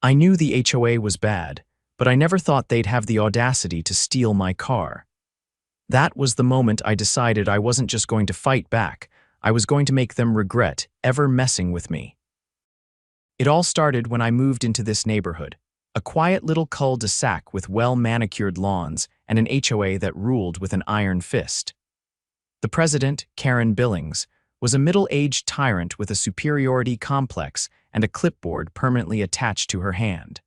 I knew the HOA was bad, but I never thought they'd have the audacity to steal my car. That was the moment I decided I wasn't just going to fight back, I was going to make them regret ever messing with me. It all started when I moved into this neighborhood, a quiet little cul-de-sac with well-manicured lawns and an HOA that ruled with an iron fist. The president, Karen Billings, was a middle-aged tyrant with a superiority complex and a clipboard permanently attached to her hand.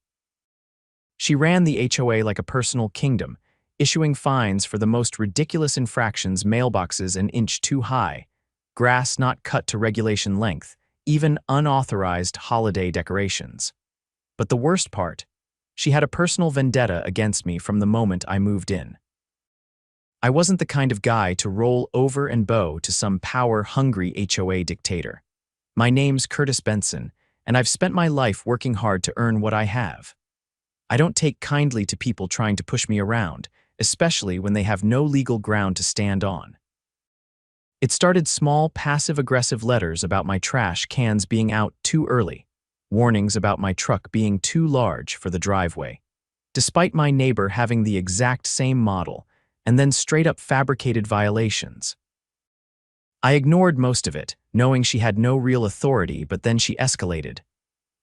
She ran the HOA like a personal kingdom, issuing fines for the most ridiculous infractions, mailboxes an inch too high, grass not cut to regulation length, even unauthorized holiday decorations. But the worst part, she had a personal vendetta against me from the moment I moved in. I wasn't the kind of guy to roll over and bow to some power-hungry HOA dictator. My name's Curtis Benson, and I've spent my life working hard to earn what I have. I don't take kindly to people trying to push me around, especially when they have no legal ground to stand on. It started small, passive-aggressive letters about my trash cans being out too early, warnings about my truck being too large for the driveway, despite my neighbor having the exact same model, and then straight-up fabricated violations. I ignored most of it, knowing she had no real authority, but then she escalated.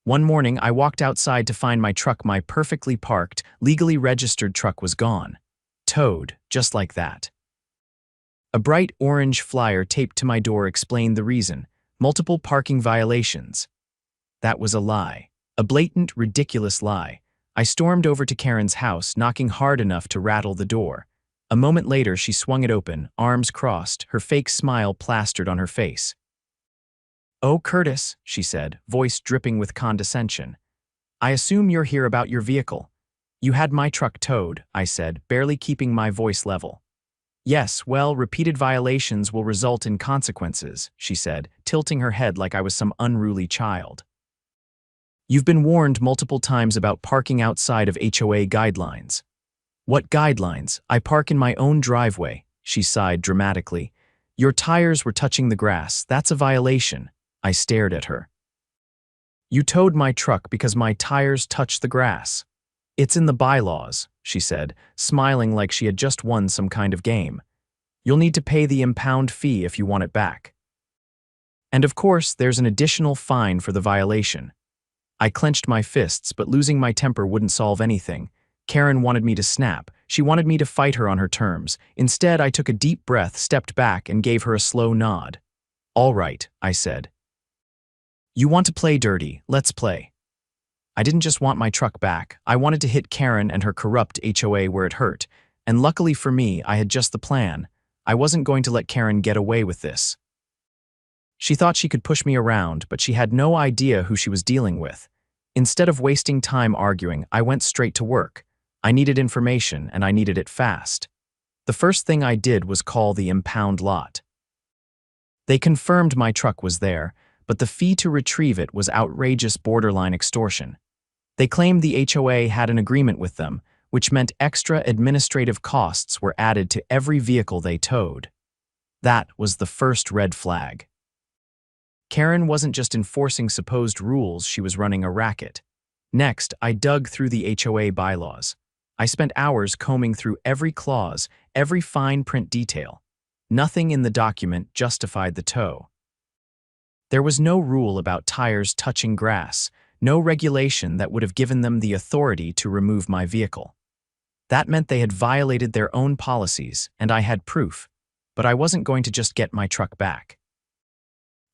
One morning, I walked outside to find my truck, my perfectly parked, legally registered truck was gone. Towed, just like that. A bright orange flyer taped to my door explained the reason: multiple parking violations. That was a lie. A blatant, ridiculous lie. I stormed over to Karen's house, knocking hard enough to rattle the door. A moment later, she swung it open, arms crossed, her fake smile plastered on her face. "Oh, Curtis," she said, voice dripping with condescension. "I assume you're here about your vehicle." "You had my truck towed," I said, barely keeping my voice level. "Yes, well, repeated violations will result in consequences," she said, tilting her head like I was some unruly child. "You've been warned multiple times about parking outside of HOA guidelines." "What guidelines? I park in my own driveway," she sighed dramatically. "Your tires were touching the grass. That's a violation." I stared at her. "You towed my truck because my tires touched the grass." "It's in the bylaws," she said, smiling like she had just won some kind of game. "You'll need to pay the impound fee if you want it back. And of course, there's an additional fine for the violation." I clenched my fists, but losing my temper wouldn't solve anything. Karen wanted me to snap. She wanted me to fight her on her terms. Instead, I took a deep breath, stepped back, and gave her a slow nod. "All right," I said. "You want to play dirty? Let's play." I didn't just want my truck back. I wanted to hit Karen and her corrupt HOA where it hurt. And luckily for me, I had just the plan. I wasn't going to let Karen get away with this. She thought she could push me around, but she had no idea who she was dealing with. Instead of wasting time arguing, I went straight to work. I needed information, and I needed it fast. The first thing I did was call the impound lot. They confirmed my truck was there, but the fee to retrieve it was outrageous, borderline extortion. They claimed the HOA had an agreement with them, which meant extra administrative costs were added to every vehicle they towed. That was the first red flag. Karen wasn't just enforcing supposed rules, she was running a racket. Next, I dug through the HOA bylaws. I spent hours combing through every clause, every fine print detail. Nothing in the document justified the tow. There was no rule about tires touching grass, no regulation that would have given them the authority to remove my vehicle. That meant they had violated their own policies, and I had proof, but I wasn't going to just get my truck back.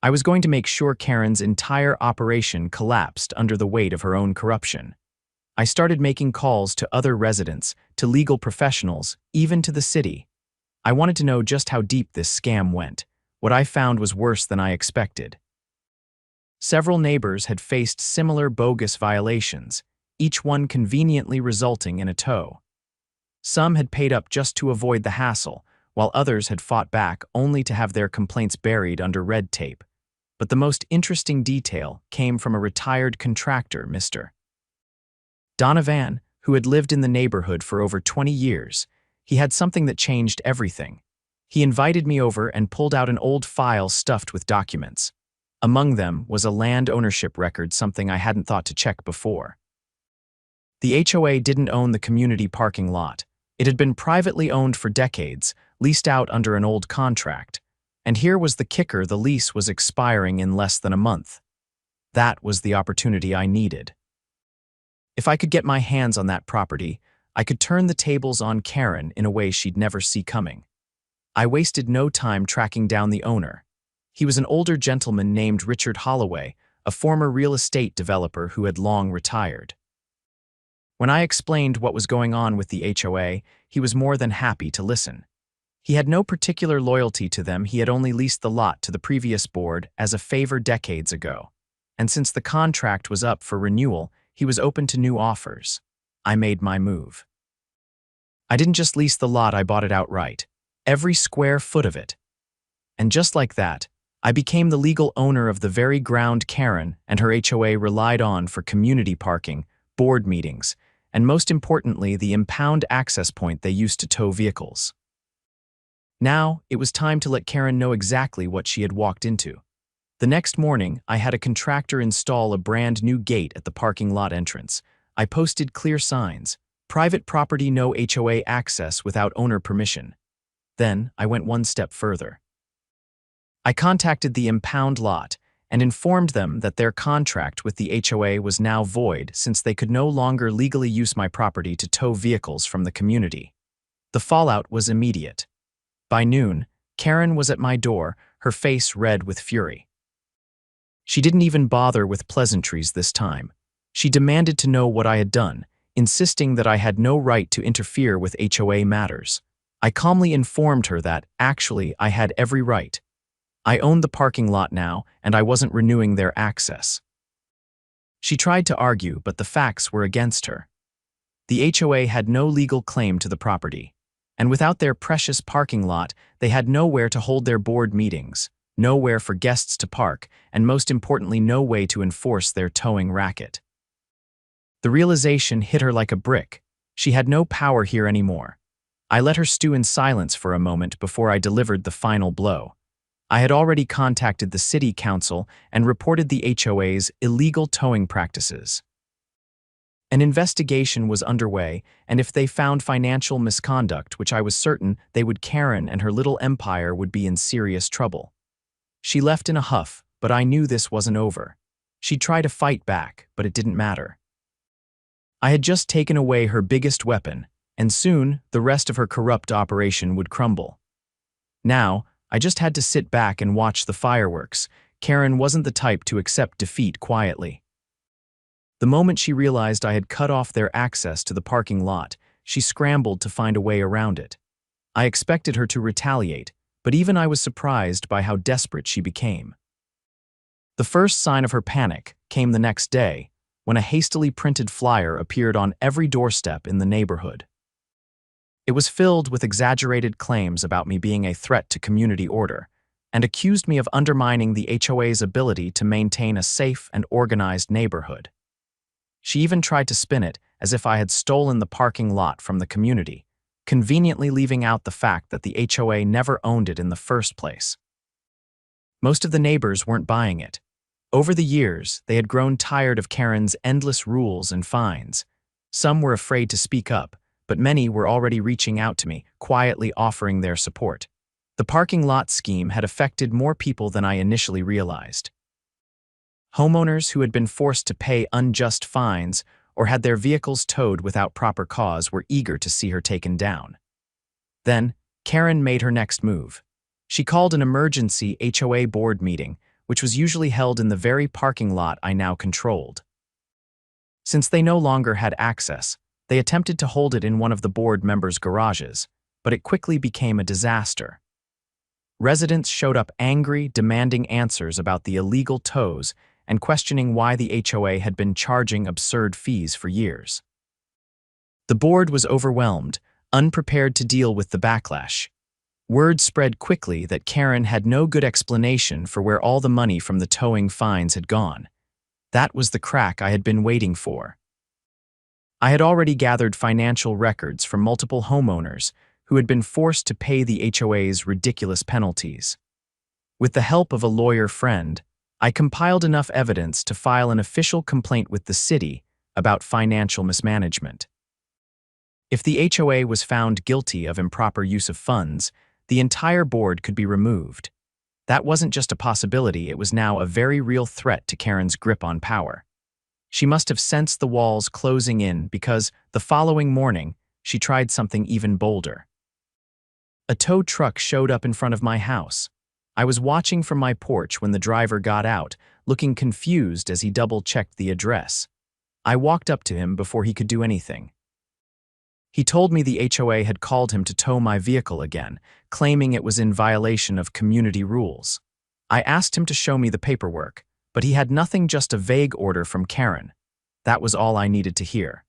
I was going to make sure Karen's entire operation collapsed under the weight of her own corruption. I started making calls to other residents, to legal professionals, even to the city. I wanted to know just how deep this scam went. What I found was worse than I expected. Several neighbors had faced similar bogus violations, each one conveniently resulting in a tow. Some had paid up just to avoid the hassle, while others had fought back only to have their complaints buried under red tape. But the most interesting detail came from a retired contractor, Mr. Donovan, who had lived in the neighborhood for over 20 years. He had something that changed everything. He invited me over and pulled out an old file stuffed with documents. Among them was a land ownership record, something I hadn't thought to check before. The HOA didn't own the community parking lot. It had been privately owned for decades, leased out under an old contract. And here was the kicker: the lease was expiring in less than a month. That was the opportunity I needed. If I could get my hands on that property, I could turn the tables on Karen in a way she'd never see coming. I wasted no time tracking down the owner. He was an older gentleman named Richard Holloway, a former real estate developer who had long retired. When I explained what was going on with the HOA, he was more than happy to listen. He had no particular loyalty to them. He had only leased the lot to the previous board as a favor decades ago. And since the contract was up for renewal, he was open to new offers. I made my move. I didn't just lease the lot, I bought it outright. Every square foot of it. And just like that, I became the legal owner of the very ground Karen and her HOA relied on for community parking, board meetings, and most importantly, the impound access point they used to tow vehicles. Now, it was time to let Karen know exactly what she had walked into. The next morning, I had a contractor install a brand new gate at the parking lot entrance. I posted clear signs: private property, no HOA access without owner permission. Then, I went one step further. I contacted the impound lot and informed them that their contract with the HOA was now void since they could no longer legally use my property to tow vehicles from the community. The fallout was immediate. By noon, Karen was at my door, her face red with fury. She didn't even bother with pleasantries this time. She demanded to know what I had done, insisting that I had no right to interfere with HOA matters. I calmly informed her that, actually, I had every right. I owned the parking lot now, and I wasn't renewing their access. She tried to argue, but the facts were against her. The HOA had no legal claim to the property, and without their precious parking lot, they had nowhere to hold their board meetings, nowhere for guests to park, and most importantly, no way to enforce their towing racket. The realization hit her like a brick. She had no power here anymore. I let her stew in silence for a moment before I delivered the final blow. I had already contacted the city council and reported the HOA's illegal towing practices. An investigation was underway, and if they found financial misconduct, which I was certain they would, Karen and her little empire would be in serious trouble. She left in a huff, but I knew this wasn't over. She'd try to fight back, but it didn't matter. I had just taken away her biggest weapon, and soon the rest of her corrupt operation would crumble. Now, I just had to sit back and watch the fireworks. Karen wasn't the type to accept defeat quietly. The moment she realized I had cut off their access to the parking lot, she scrambled to find a way around it. I expected her to retaliate, but even I was surprised by how desperate she became. The first sign of her panic came the next day, when a hastily printed flyer appeared on every doorstep in the neighborhood. It was filled with exaggerated claims about me being a threat to community order, and accused me of undermining the HOA's ability to maintain a safe and organized neighborhood. She even tried to spin it as if I had stolen the parking lot from the community, conveniently leaving out the fact that the HOA never owned it in the first place. Most of the neighbors weren't buying it. Over the years, they had grown tired of Karen's endless rules and fines. Some were afraid to speak up, but many were already reaching out to me, quietly offering their support. The parking lot scheme had affected more people than I initially realized. Homeowners who had been forced to pay unjust fines or had their vehicles towed without proper cause were eager to see her taken down. Then, Karen made her next move. She called an emergency HOA board meeting, which was usually held in the very parking lot I now controlled. Since they no longer had access, they attempted to hold it in one of the board members' garages, but it quickly became a disaster. Residents showed up angry, demanding answers about the illegal tows and questioning why the HOA had been charging absurd fees for years. The board was overwhelmed, unprepared to deal with the backlash. Word spread quickly that Karen had no good explanation for where all the money from the towing fines had gone. That was the crack I had been waiting for. I had already gathered financial records from multiple homeowners who had been forced to pay the HOA's ridiculous penalties. With the help of a lawyer friend, I compiled enough evidence to file an official complaint with the city, about financial mismanagement. If the HOA was found guilty of improper use of funds, the entire board could be removed. That wasn't just a possibility, it was now a very real threat to Karen's grip on power. She must have sensed the walls closing in because, the following morning, she tried something even bolder. A tow truck showed up in front of my house. I was watching from my porch when the driver got out, looking confused as he double-checked the address. I walked up to him before he could do anything. He told me the HOA had called him to tow my vehicle again, claiming it was in violation of community rules. I asked him to show me the paperwork, but he had nothing, just a vague order from Karen. That was all I needed to hear.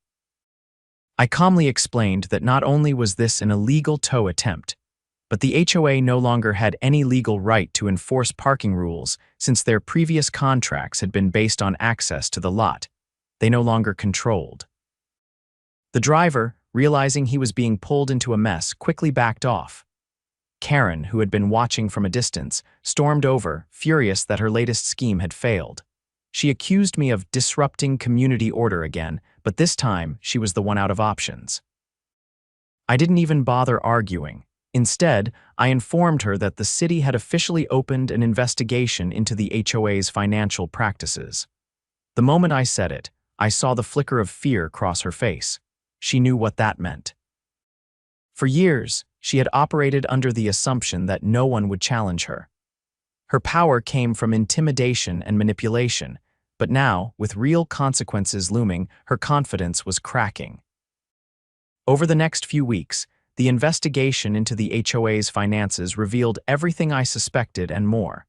I calmly explained that not only was this an illegal tow attempt, but the HOA no longer had any legal right to enforce parking rules since their previous contracts had been based on access to the lot. They no longer controlled. The driver, realizing he was being pulled into a mess, quickly backed off. Karen, who had been watching from a distance, stormed over, furious that her latest scheme had failed. She accused me of disrupting community order again, but this time she was the one out of options. I didn't even bother arguing. Instead, I informed her that the city had officially opened an investigation into the HOA's financial practices. The moment I said it, I saw the flicker of fear cross her face. She knew what that meant. For years, she had operated under the assumption that no one would challenge her. Her power came from intimidation and manipulation, but now, with real consequences looming, her confidence was cracking. Over the next few weeks, the investigation into the HOA's finances revealed everything I suspected and more.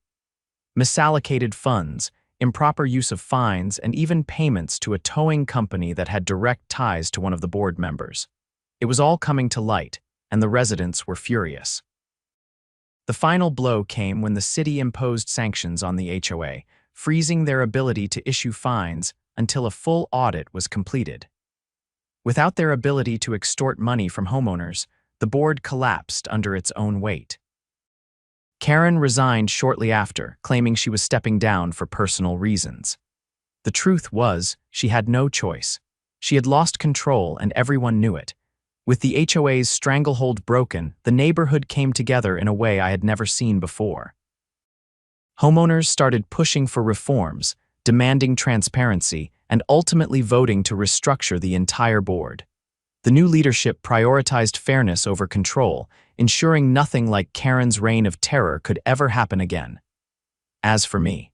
Misallocated funds, improper use of fines, and even payments to a towing company that had direct ties to one of the board members. It was all coming to light, and the residents were furious. The final blow came when the city imposed sanctions on the HOA, freezing their ability to issue fines until a full audit was completed. Without their ability to extort money from homeowners, the board collapsed under its own weight. Karen resigned shortly after, claiming she was stepping down for personal reasons. The truth was, she had no choice. She had lost control and everyone knew it. With the HOA's stranglehold broken, the neighborhood came together in a way I had never seen before. Homeowners started pushing for reforms, demanding transparency, and ultimately voting to restructure the entire board. The new leadership prioritized fairness over control, ensuring nothing like Karen's reign of terror could ever happen again. As for me,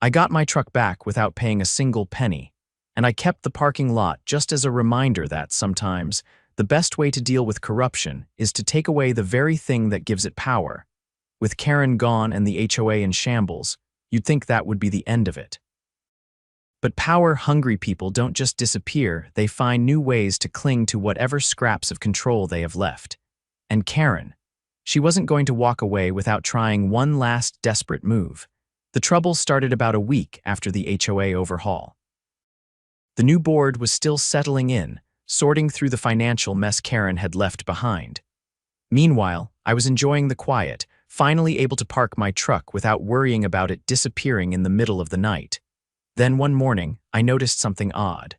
I got my truck back without paying a single penny, and I kept the parking lot just as a reminder that sometimes the best way to deal with corruption is to take away the very thing that gives it power. With Karen gone and the HOA in shambles, you'd think that would be the end of it. But power-hungry people don't just disappear, they find new ways to cling to whatever scraps of control they have left. And Karen, she wasn't going to walk away without trying one last desperate move. The trouble started about a week after the HOA overhaul. The new board was still settling in, sorting through the financial mess Karen had left behind. Meanwhile, I was enjoying the quiet, finally able to park my truck without worrying about it disappearing in the middle of the night. Then one morning, I noticed something odd.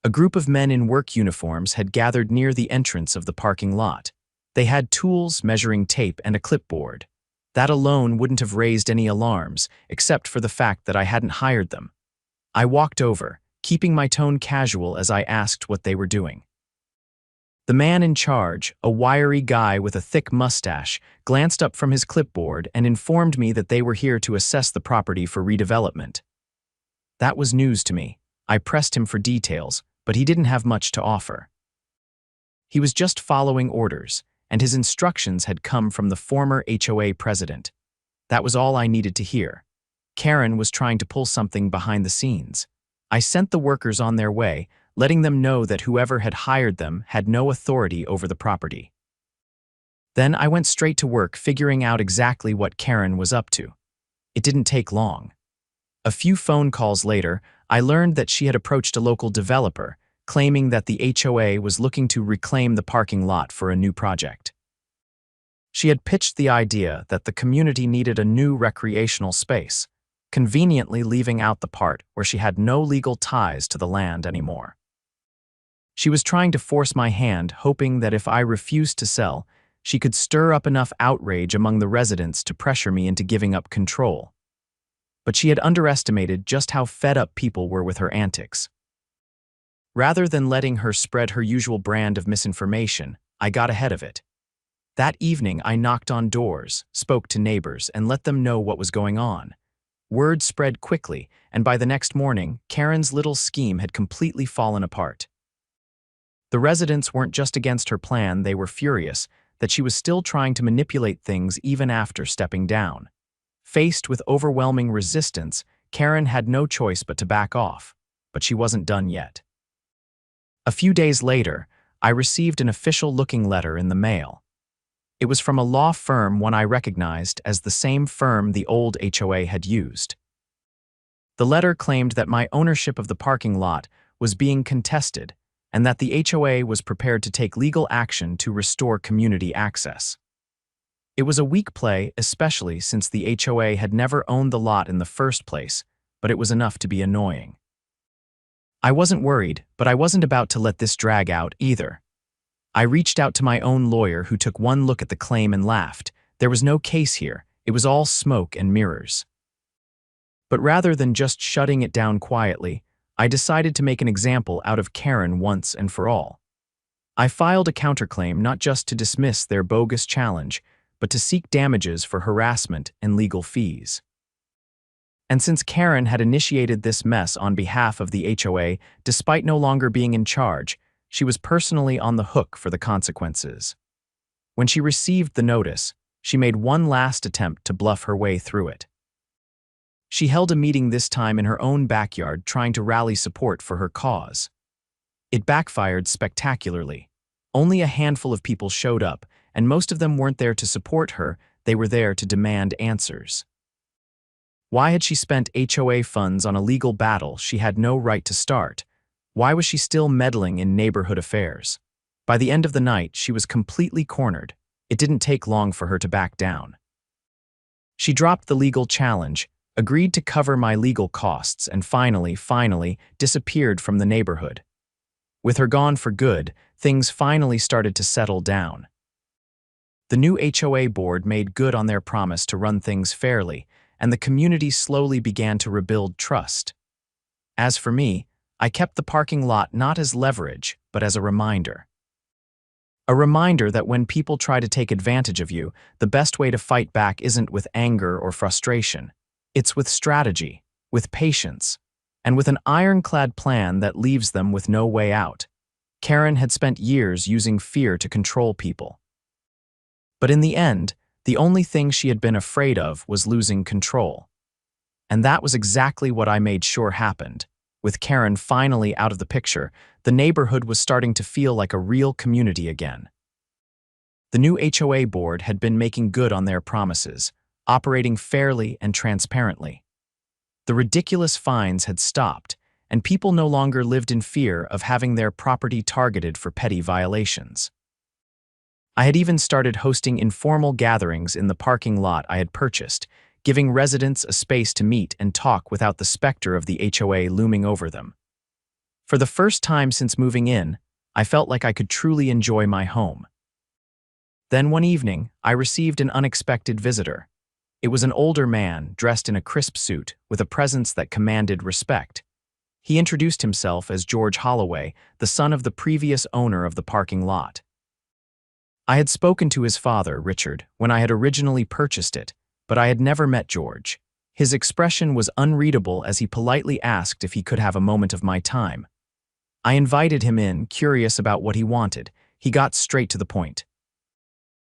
A group of men in work uniforms had gathered near the entrance of the parking lot. They had tools, measuring tape, and a clipboard. That alone wouldn't have raised any alarms, except for the fact that I hadn't hired them. I walked over, keeping my tone casual as I asked what they were doing. The man in charge, a wiry guy with a thick mustache, glanced up from his clipboard and informed me that they were here to assess the property for redevelopment. That was news to me. I pressed him for details, but he didn't have much to offer. He was just following orders, and his instructions had come from the former HOA president. That was all I needed to hear. Karen was trying to pull something behind the scenes. I sent the workers on their way, letting them know that whoever had hired them had no authority over the property. Then I went straight to work figuring out exactly what Karen was up to. It didn't take long. A few phone calls later, I learned that she had approached a local developer, claiming that the HOA was looking to reclaim the parking lot for a new project. She had pitched the idea that the community needed a new recreational space. conveniently leaving out the part where she had no legal ties to the land anymore. She was trying to force my hand, hoping that if I refused to sell, she could stir up enough outrage among the residents to pressure me into giving up control. But she had underestimated just how fed up people were with her antics. Rather than letting her spread her usual brand of misinformation, I got ahead of it. That evening, I knocked on doors, spoke to neighbors, and let them know what was going on. Word spread quickly, and by the next morning, Karen's little scheme had completely fallen apart. The residents weren't just against her plan, they were furious that she was still trying to manipulate things even after stepping down. Faced with overwhelming resistance, Karen had no choice but to back off, but she wasn't done yet. A few days later, I received an official-looking letter in the mail. It was from a law firm one I recognized as the same firm the old HOA had used. The letter claimed that my ownership of the parking lot was being contested and that the HOA was prepared to take legal action to restore community access. It was a weak play, especially since the HOA had never owned the lot in the first place, but it was enough to be annoying. I wasn't worried, but I wasn't about to let this drag out either. I reached out to my own lawyer, who took one look at the claim and laughed. There was no case here, it was all smoke and mirrors. But rather than just shutting it down quietly, I decided to make an example out of Karen once and for all. I filed a counterclaim not just to dismiss their bogus challenge, but to seek damages for harassment and legal fees. And since Karen had initiated this mess on behalf of the HOA, despite no longer being in charge, she was personally on the hook for the consequences. When she received the notice, she made one last attempt to bluff her way through it. She held a meeting, this time in her own backyard, trying to rally support for her cause. It backfired spectacularly. Only a handful of people showed up, and most of them weren't there to support her, they were there to demand answers. Why had she spent HOA funds on a legal battle she had no right to start? Why was she still meddling in neighborhood affairs? By the end of the night, she was completely cornered. It didn't take long for her to back down. She dropped the legal challenge, agreed to cover my legal costs, and finally disappeared from the neighborhood. With her gone for good, things finally started to settle down. The new HOA board made good on their promise to run things fairly, and the community slowly began to rebuild trust. As for me, I kept the parking lot not as leverage, but as a reminder. A reminder that when people try to take advantage of you, the best way to fight back isn't with anger or frustration. It's with strategy, with patience, and with an ironclad plan that leaves them with no way out. Karen had spent years using fear to control people. But in the end, the only thing she had been afraid of was losing control. And that was exactly what I made sure happened. With Karen finally out of the picture, the neighborhood was starting to feel like a real community again. The new HOA board had been making good on their promises, operating fairly and transparently. The ridiculous fines had stopped, and people no longer lived in fear of having their property targeted for petty violations. I had even started hosting informal gatherings in the parking lot I had purchased, giving residents a space to meet and talk without the specter of the HOA looming over them. For the first time since moving in, I felt like I could truly enjoy my home. Then one evening, I received an unexpected visitor. It was an older man dressed in a crisp suit with a presence that commanded respect. He introduced himself as George Holloway, the son of the previous owner of the parking lot. I had spoken to his father, Richard, when I had originally purchased it, but I had never met George. His expression was unreadable as he politely asked if he could have a moment of my time. I invited him in, curious about what he wanted. He got straight to the point.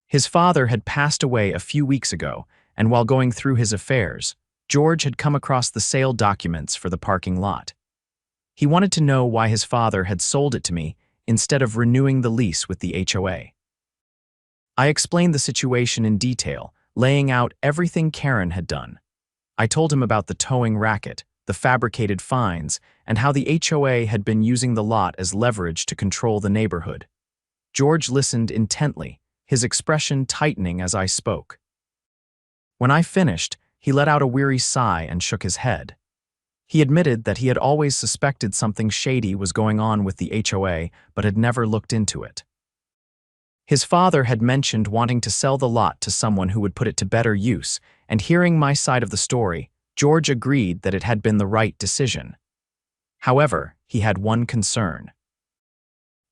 His father had passed away a few weeks ago, and while going through his affairs, George had come across the sale documents for the parking lot. He wanted to know why his father had sold it to me instead of renewing the lease with the HOA. I explained the situation in detail, laying out everything Karen had done. I told him about the towing racket, the fabricated fines, and how the HOA had been using the lot as leverage to control the neighborhood. George listened intently, his expression tightening as I spoke. When I finished, He let out a weary sigh and shook his head. He admitted that he had always suspected something shady was going on with the HOA, but had never looked into it. His father had mentioned wanting to sell the lot to someone who would put it to better use, and hearing my side of the story, George agreed that it had been the right decision. However, he had one concern.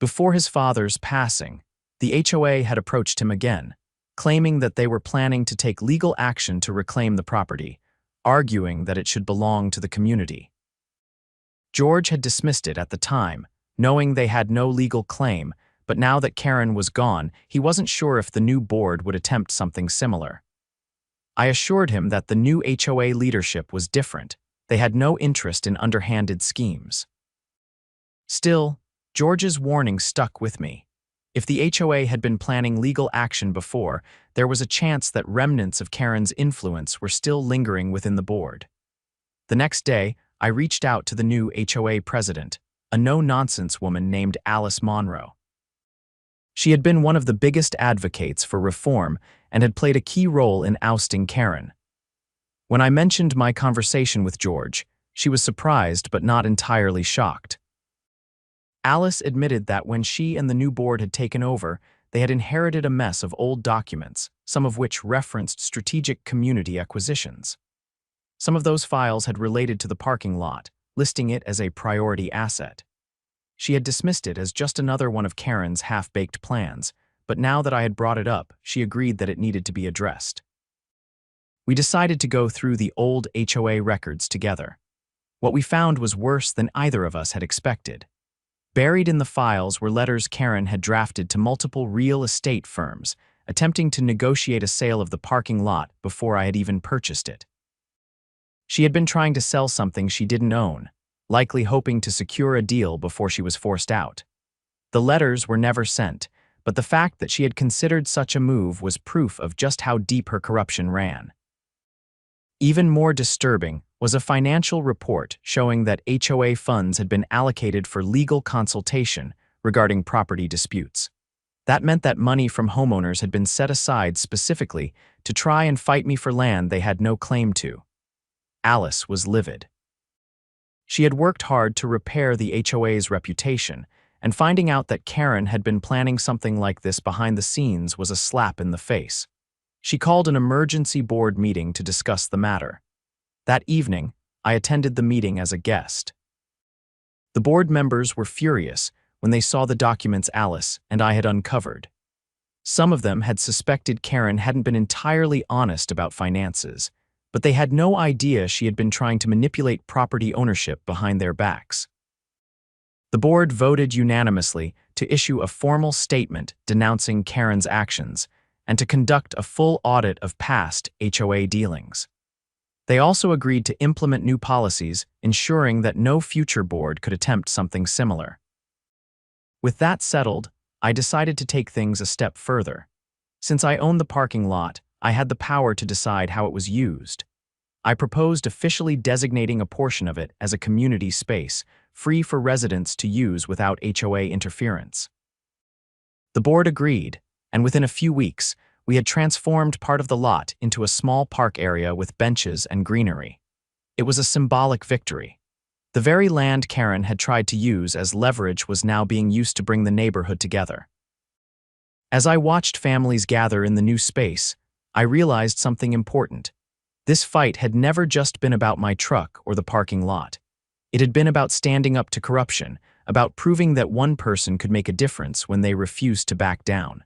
Before his father's passing, the HOA had approached him again, claiming that they were planning to take legal action to reclaim the property, arguing that it should belong to the community. George had dismissed it at the time, knowing they had no legal claim, but now that Karen was gone, he wasn't sure if the new board would attempt something similar. I assured him that the new HOA leadership was different. They had no interest in underhanded schemes. Still, George's warning stuck with me. If the HOA had been planning legal action before, there was a chance that remnants of Karen's influence were still lingering within the board. The next day, I reached out to the new HOA president, a no-nonsense woman named Alice Monroe. She had been one of the biggest advocates for reform and had played a key role in ousting Karen. When I mentioned my conversation with George, she was surprised but not entirely shocked. Alice admitted that when she and the new board had taken over, they had inherited a mess of old documents, some of which referenced strategic community acquisitions. Some of those files had related to the parking lot, listing it as a priority asset. She had dismissed it as just another one of Karen's half-baked plans, but now that I had brought it up, she agreed that it needed to be addressed. We decided to go through the old HOA records together. What we found was worse than either of us had expected. Buried in the files were letters Karen had drafted to multiple real estate firms, attempting to negotiate a sale of the parking lot before I had even purchased it. She had been trying to sell something she didn't own, likely hoping to secure a deal before she was forced out. The letters were never sent, but the fact that she had considered such a move was proof of just how deep her corruption ran. Even more disturbing was a financial report showing that HOA funds had been allocated for legal consultation regarding property disputes. That meant that money from homeowners had been set aside specifically to try and fight me for land they had no claim to. Alice was livid. She had worked hard to repair the HOA's reputation, and finding out that Karen had been planning something like this behind the scenes was a slap in the face. She called an emergency board meeting to discuss the matter. That evening, I attended the meeting as a guest. The board members were furious when they saw the documents Alice and I had uncovered. Some of them had suspected Karen hadn't been entirely honest about finances, but they had no idea she had been trying to manipulate property ownership behind their backs. The board voted unanimously to issue a formal statement denouncing Karen's actions and to conduct a full audit of past HOA dealings. They also agreed to implement new policies, ensuring that no future board could attempt something similar. With that settled, I decided to take things a step further. Since I owned the parking lot, I had the power to decide how it was used. I proposed officially designating a portion of it as a community space, free for residents to use without HOA interference. The board agreed, and within a few weeks, we had transformed part of the lot into a small park area with benches and greenery. It was a symbolic victory. The very land Karen had tried to use as leverage was now being used to bring the neighborhood together. As I watched families gather in the new space, I realized something important. This fight had never just been about my truck or the parking lot. It had been about standing up to corruption, about proving that one person could make a difference when they refused to back down.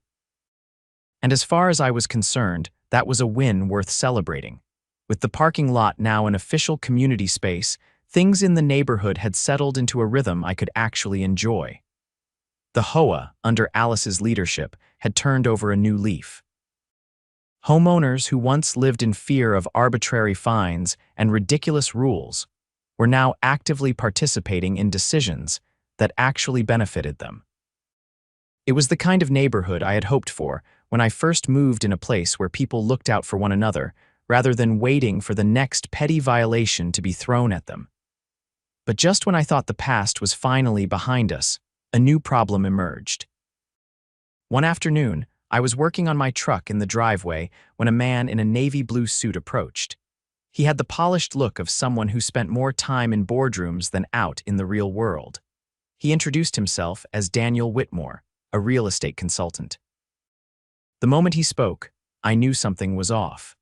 And as far as I was concerned, that was a win worth celebrating. With the parking lot now an official community space, things in the neighborhood had settled into a rhythm I could actually enjoy. The HOA, under Alice's leadership, had turned over a new leaf. Homeowners who once lived in fear of arbitrary fines and ridiculous rules were now actively participating in decisions that actually benefited them. It was the kind of neighborhood I had hoped for when I first moved in a place where people looked out for one another rather than waiting for the next petty violation to be thrown at them. But just when I thought the past was finally behind us, a new problem emerged. One afternoon, I was working on my truck in the driveway when a man in a navy blue suit approached. He had the polished look of someone who spent more time in boardrooms than out in the real world. He introduced himself as Daniel Whitmore, a real estate consultant. The moment he spoke, I knew something was off.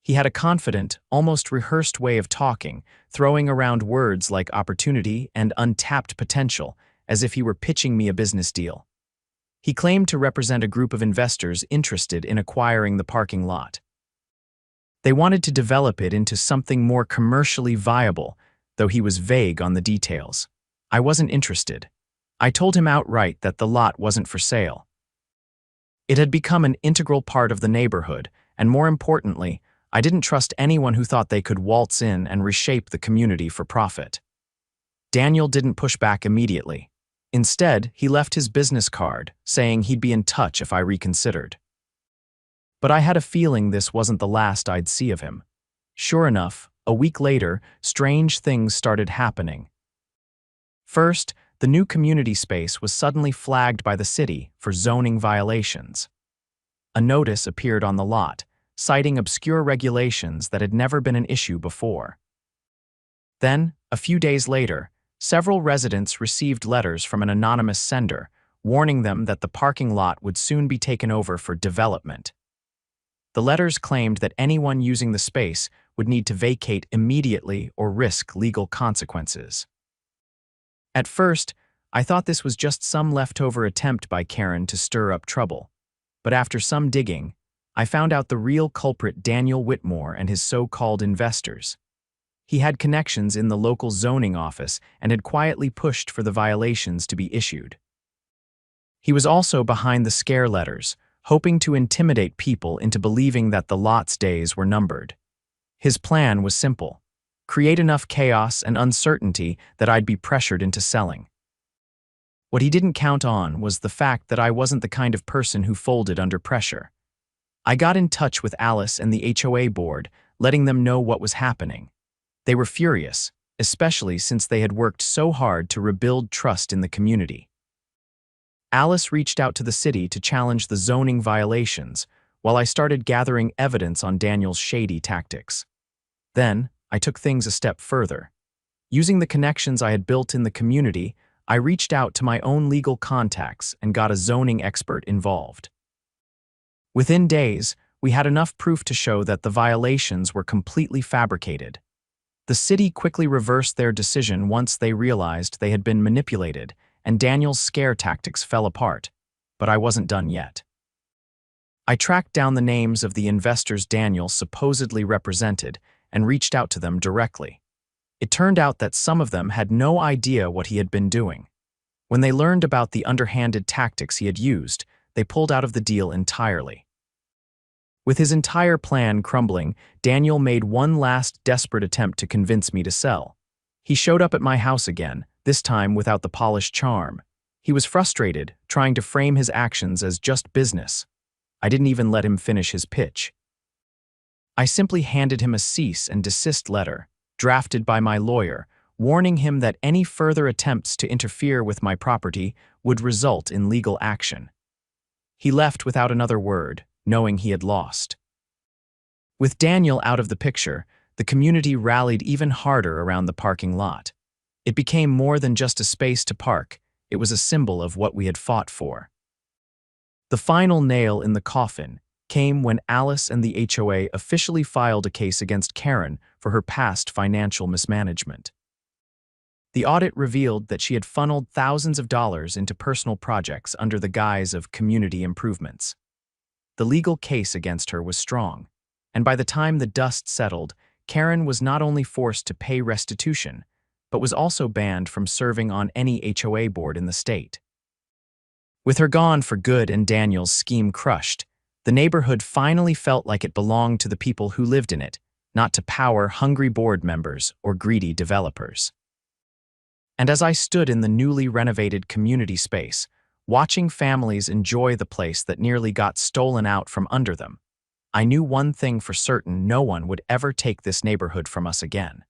He had a confident, almost rehearsed way of talking, throwing around words like opportunity and untapped potential, as if he were pitching me a business deal. He claimed to represent a group of investors interested in acquiring the parking lot. They wanted to develop it into something more commercially viable, though he was vague on the details. I wasn't interested. I told him outright that the lot wasn't for sale. It had become an integral part of the neighborhood, and more importantly, I didn't trust anyone who thought they could waltz in and reshape the community for profit. Daniel didn't push back immediately. Instead, he left his business card, saying he'd be in touch if I reconsidered. But I had a feeling this wasn't the last I'd see of him. Sure enough, a week later, strange things started happening. First, the new community space was suddenly flagged by the city for zoning violations. A notice appeared on the lot, citing obscure regulations that had never been an issue before. Then, a few days later, several residents received letters from an anonymous sender, warning them that the parking lot would soon be taken over for development. The letters claimed that anyone using the space would need to vacate immediately or risk legal consequences. At first, I thought this was just some leftover attempt by Karen to stir up trouble. But after some digging, I found out the real culprit, Daniel Whitmore and his so-called investors. He had connections in the local zoning office and had quietly pushed for the violations to be issued. He was also behind the scare letters, hoping to intimidate people into believing that the lot's days were numbered. His plan was simple: create enough chaos and uncertainty that I'd be pressured into selling. What he didn't count on was the fact that I wasn't the kind of person who folded under pressure. I got in touch with Alice and the HOA board, letting them know what was happening. They were furious, especially since they had worked so hard to rebuild trust in the community. Alice reached out to the city to challenge the zoning violations, while I started gathering evidence on Daniel's shady tactics. Then, I took things a step further. Using the connections I had built in the community, I reached out to my own legal contacts and got a zoning expert involved. Within days, we had enough proof to show that the violations were completely fabricated. The city quickly reversed their decision once they realized they had been manipulated, and Daniel's scare tactics fell apart. But I wasn't done yet. I tracked down the names of the investors Daniel supposedly represented and reached out to them directly. It turned out that some of them had no idea what he had been doing. When they learned about the underhanded tactics he had used, they pulled out of the deal entirely. With his entire plan crumbling, Daniel made one last desperate attempt to convince me to sell. He showed up at my house again, this time without the polished charm. He was frustrated, trying to frame his actions as just business. I didn't even let him finish his pitch. I simply handed him a cease and desist letter, drafted by my lawyer, warning him that any further attempts to interfere with my property would result in legal action. He left without another word, knowing he had lost. With Daniel out of the picture, the community rallied even harder around the parking lot. It became more than just a space to park, it was a symbol of what we had fought for. The final nail in the coffin came when Alice and the HOA officially filed a case against Karen for her past financial mismanagement. The audit revealed that she had funneled thousands of dollars into personal projects under the guise of community improvements. The legal case against her was strong, and by the time the dust settled, Karen was not only forced to pay restitution, but was also banned from serving on any HOA board in the state. With her gone for good and Daniel's scheme crushed, the neighborhood finally felt like it belonged to the people who lived in it, not to power-hungry board members or greedy developers. And as I stood in the newly renovated community space, watching families enjoy the place that nearly got stolen out from under them, I knew one thing for certain: no one would ever take this neighborhood from us again.